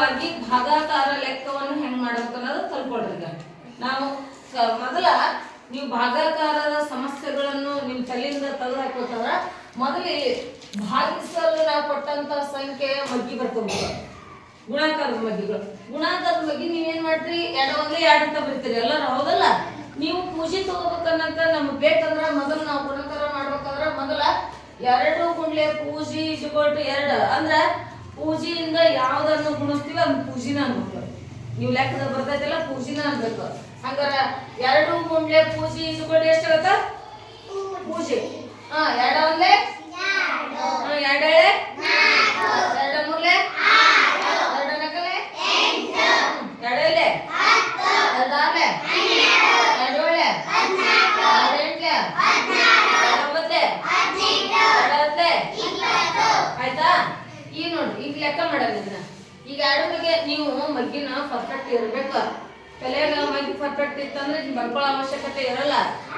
ಸುಲಭವಾಗಿ ಭಾಗಾಕಾರ ಲೆಕ್ಕವನ್ನು ಹೆಂಗ್ ಮಾಡ್ಬೇಕು ಅನ್ನೋದು ಕಲ್ಕೊಳ್ರಿ. ಈಗ ನಾವು ಮೊದಲ ನೀವು ಭಾಗಾಕಾರದ ಸಮಸ್ಯೆಗಳನ್ನು ನಿಮ್ಮ ತಲೆಯಿಂದ ತೆಗೆದು ಹಾಕೋತಾರ ಮೊದಲು ಭಾಗಿಸಲು ನಾವು ಕೊಟ್ಟಂತ ಸಂಖ್ಯೆಯ ಮಗ್ಗಿ ಬರ್ಕೋಬೇಕು. ಗುಣಾಕಾರದ ಮಗ್ಗಿಗಳು. ಗುಣಾಕಾರದ ಮಗ್ಗಿ ನೀವೇನ್ ಮಾಡ್ತೀರಿ, ಎರಡೊಂದೇ ಎರಡು ಅಂತ ಬರ್ತೀರಿ ಎಲ್ಲರೂ, ಹೌದಲ್ಲ? ನೀವು ಪೂಜೆ ತಗೋಬೇಕನ್ನಂತ ನಮ್ಗೆ ಬೇಕಂದ್ರ ಮೊದಲು ನಾವು ಗುಣಾಕಾರ ಮಾಡ್ಬೇಕಂದ್ರ ಮೊದಲ 2 ಗುಂಡ್ಲೆ ಪೂಜಿ ಇಜುಕೊಟ್ಟು 2 ಅಂದ್ರ ಪೂಜಿಯಿಂದ ಯಾವ್ದನ್ನು ಗುಣಿಸ್ತೀವಿ ಅದನ್ನ ಪೂಜಿನ ಅನ್ಬೇಕು. ನೀವು ಲೆಕ್ಕದ ಬರ್ತೈತಲ್ಲ ಪೂಜಿನ ಅನ್ಬೇಕು. ಹಂಗಾರ 2 ಗುಂಡ್ಲೆ ಪೂಜಿ ಇಜುಕೊಟ್ಟು ಎಷ್ಟಾಗತ್ತ? ಪೂಜೆ. 2 ಒಂದ್ಲೆ 2 ಎಳೆ 2 ಮೂರ್ಲೆ 2 ನಕಲೆ 2 ಎಲೆ 2 ಆರ್ಲೆ 2 ಏಳೆ 2 ಎಂಟ್ಲೆ 2 ಒಂಬತ್ಲೆ 2 ಹತ್ಲೆ. ಆಯ್ತಾ? ಈಗ ನೋಡ್ರಿ, ಈಗ ಲೆಕ್ಕ ಮಾಡಲ್ಲ ಇದನ್ನ. ಈಗ 2 ಬಗ್ಗೆ ನೀವು ಮಗ್ಗಿನ ಪರ್ಫೆಕ್ಟ್ ಇರ್ಬೇಕು. ತಲೆಯಾಗ ಮಗ್ಗಿ ಪರ್ಫೆಕ್ಟ್ ಇತ್ತಂದ್ರೆ ನಿಮ್ಗೆ ಬರ್ಕೊಳ್ಳೋ ಅವಶ್ಯಕತೆ ಇರಲ್ಲ.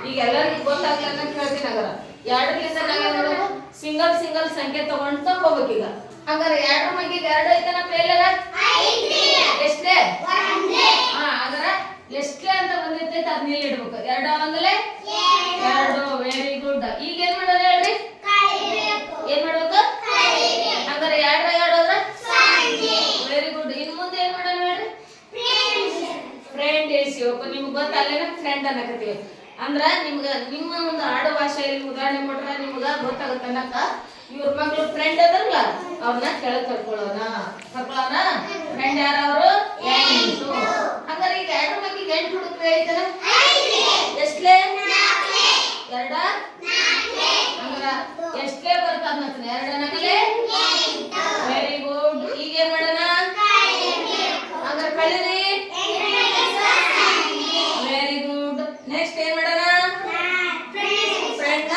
ಈಗ ಎಲ್ಲರಿಗೂ ಗೊತ್ತಾಗ್ಲಿ ಅನ್ನೋದು ಹೇಳ್ತೀನಿ. ಅದರ 2ರಿಂದ ನಾವೇನ್ ಮಾಡೋದು, ಸಿಂಗಲ್ ಸಂಖ್ಯೆ ತಗೊಂಡು ಹೋಗ್ಬೇಕು. ಈಗ ಹಂಗಾರೆ 2 ಮಗ್ಗಿಗೆ 2 ಐತನ ಪ್ಲೇಲರ ಎಷ್ಟೇ? ಅದರ ಎಷ್ಟೇ ಅಂತ ಬಂದಿರ್ತೈತೆ ಅದನ್ನ ಇಲ್ಲಿ ಇಡ್ಬೇಕು. 2 ಒಂದಲೆ 2. Very good. ಈಗ ಏನ್ ಮಾಡೋದು ಹೇಳ್ರಿ? ಏನ್ ಮಾಡ್ಬೇಕು? ಹಂಗಾರೆ 2 2 ವೆರಿ ಗುಡ್. ಇನ್ ಮುಂದೆ ಏನ್ ಮಾಡೋಣ ಹೇಳ್ರಿ? ಫ್ರೆಂಡ್ ಇಳಿಸಿಬೇಕು. ನಿಮ್ಗೆ ಗೊತ್ತಲ್ಲೇನ ಫ್ರೆಂಡ್ ಅನ್ನಕತ್ತೀವಿ ಅಂದ್ರ ನಿಮ್ಗ ನಿಮ್ಮ ಒಂದು ಆಡು ಭಾಷೆಯಲ್ಲಿ ಉದಾಹರಣೆ ಕೊಟ್ರ ನಿಮ್ಗ ಗೊತ್ತಾಗತ್ತ ಅನ್ನಕ. ಇವ್ರ ಮಕ್ಳು ಫ್ರೆಂಡ್ ಅದರಲ್ಲ ಅವ್ರನ್ನ ಕೆಳಗ್ ಕರ್ಕೊಳ್ಳೋಣ. ಫ್ರೆಂಡ್ ಯಾರವರು? 8. ಹಂಗಾರೆ ಈಗ 2 ಮಕ್ಳಿಗೆ 8 ಹುಡುಕ್ರೆ ಐತಲ್ಲ ಎಷ್ಟಲೇ? 2 ಹಂಗಾರ ಎಷ್ಟಲೇ ಬರ್ತದ? 2 ನಕಲೆ 8. Very good. ಈಗ ಏನ್ ಮಾಡೋಣ? ಹಂಗಾರೆ ಕಳೀರಿ. Very good. ನೆಕ್ಸ್ಟ್ ಏನ್ ಮಾಡೋಣ? ಫ್ರೆಂಡ್ ನ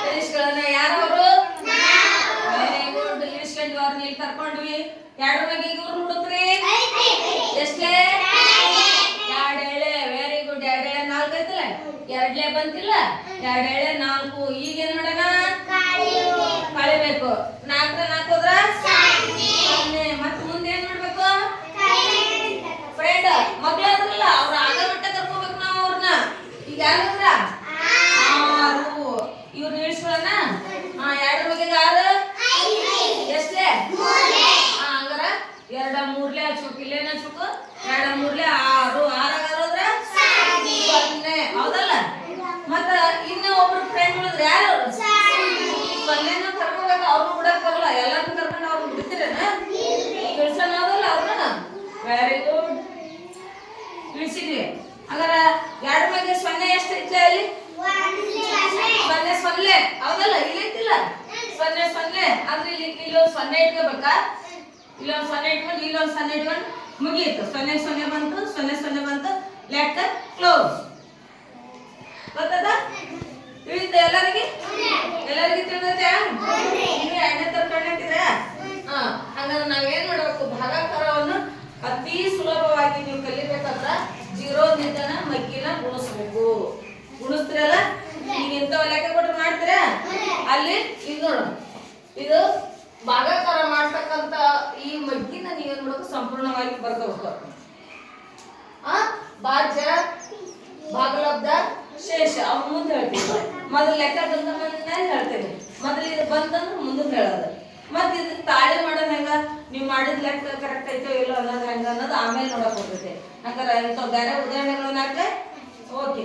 ಇಳಿಸ್ಕೊಳ್ಳೋಣ. ಯಾರವರು? Very good. ಇಳಿಸ್ಕೊಂಡು ಅವ್ರನ್ನ ಇಲ್ಲಿ ಕರ್ಕೊಂಡ್ವಿ. 2 ಬಗ್ಗೆ ಇವ್ರು ಹುಡುಕ್ರಿ. ಎಷ್ಟಲೇ? 2 ಎಳೆ. Very good. 2 ಎಳೆ 4 ಐತಲ್ಲ, 2ಲೇ ಬಂತಿಲ್ಲ, 2 ಎಳೆ 4. ಈಗ ಏನ್ ಮಾಡೋಣ? ಕಳಿಬೇಕು. 4 4 ಹೋದ್ರ 0. ಮತ್ತೆ ಮುಂದೆ ಏನ್ ಮಾಡ್ಬೇಕು? ಫ್ರೆಂಡ್ ಮಗ್ಳಾದ್ರಲ್ಲ ಅವ್ರ ಆಗ ಮಟ್ಟ ಕರ್ಕೋಬೇಕು ನಾವು ಅವ್ರನ್ನ. ಈಗ ಯಾರಾದ್ರ 6. ಇವ್ರನ್ನ ಇಳಿಸ್ಕೊಳ್ಳೋಣ. 2 ಬಗ್ಗೆ 6 ಎಷ್ಟೇ? ಹಂಗಾರ 2 ಮೂರ್ಲೆ ಹಚ್ಬೇಕು. ಇಲ್ಲೇನ ಹಚ್ಬೇಕು? 2 ಮೂರ್ಲೆ 6. 6 ಹೋದ್ರ 0. ಹೌದಲ್ಲ? ಮತ್ತ ಇನ್ನ ಒಬ್ರು ಫ್ರೆಂಡ್ ಉಳಿದ್ರೆ ಯಾರು? 0ನ ಕರ್ಕೋಬೇಕು. ಅವ್ರನ್ನ ಬಿಡಕ್ ಬರಲ್ಲ. ಎಲ್ಲಾರ್ನು ಕರ್ಕೊಂಡು ಅವ್ರನ್ನ ಬಿಡ್ತೀರೇನ? ಇಳ್ಸೋಣ ಹೌದಲ್ಲ ಅವ್ರನ್ನ? Very good. ಇಳಿಸಿದ್ವಿ. ಹಂಗಾರ 2 ಬಗ್ಗೆ 0 ಎಷ್ಟು ಐತ್ಲೆ ಅಲ್ಲಿ? 0 ಹೌದಲ್ಲ? ಇಲ್ಲೈತಿಲ್ಲ 0 ಅಂದ್ರೆ ಇಲ್ಲೊಂದು 0 ಇಟ್ಕೋಬೇಕಾ? ಇಲ್ಲೊಂದು 0 ಇಟ್ಕೊಂಡು ಇಲ್ಲೊಂದು 0 ಇಟ್ಕೊಂಡು ಮುಗಿಯಿತು. 0 ಬಂತು, 0 ಬಂತು. ಲೆಕ್ಕ ಕ್ಲೋಸ್. ಗೊತ್ತದ? ತಿಳಿದ ಎಲ್ಲರಿಗೆ? ತಿಳಿದೈತೆ? ನೀವು 2ನೇ ತರ್ಕೊಂಡಿದ್ದೀರಾ? ಹಂಗಾದ್ರೆ ನಾವೇನ್ ಮಾಡ್ಬೇಕು? ಭಾಗಾಕಾರವನ್ನು ಅತಿ ಸುಲಭವಾಗಿ ನೀವು ಕಲಿಬೇಕಂದ್ರ 0ದಿಂದ ಮಗ್ಗಿನ ಗುಣಿಸ್ಬೇಕು. ಗುಣಿಸ್ತಿರಲ್ಲ? ಈಗ ಇಂಥವ್ ಲೆಕ್ಕ ಕೊಟ್ಟು ಮಾಡ್ತೀರಾ? ಅಲ್ಲಿ ಇದು ನೋಡು, ಇದು ಭಾಗಾಕಾರ ಮಾಡ್ತಕ್ಕಂತ ಈ ಮಗ್ಗಿನ ನೀವೇನ್ ಮಾಡ್ಬೇಕು? ಸಂಪೂರ್ಣವಾಗಿ ಬರ್ಕೋಬೇಕು. ಭಾಜ್ಯ, ಭಾಗಲಬ್ಧ, ಶೇಷ ಅವ್ ಮುಂದೆ ಹೇಳ್ತೀವಿ. ಮೊದಲು ಲೆಕ್ಕ ಬಂದ ಹೇಳ್ತೇವೆ. ಮೊದಲು ಇದು ಬಂತಂದ್ರೆ ಮುಂದಕ್ಕೆ ಹೇಳೋದು. ಮತ್ತೆ ಇದು ತಾಳೆ ಮಾಡೋದು ಹೆಂಗ? ನೀವು ಮಾಡಿದ ಲೆಕ್ಕ ಕರೆಕ್ಟ್ ಐತೋ ಇಲ್ಲೋ ಅನ್ನೋದು ಹೆಂಗ ಅನ್ನೋದು ಆಮೇಲೆ ನೋಡಕ್ ಹೋಗ್ತೈತೆ. ಹಂಗಾರೆ ಇಂಥ ಬೇರೆ ಉದಾಹರಣೆಗಳನ್ನ ಓಕೆ.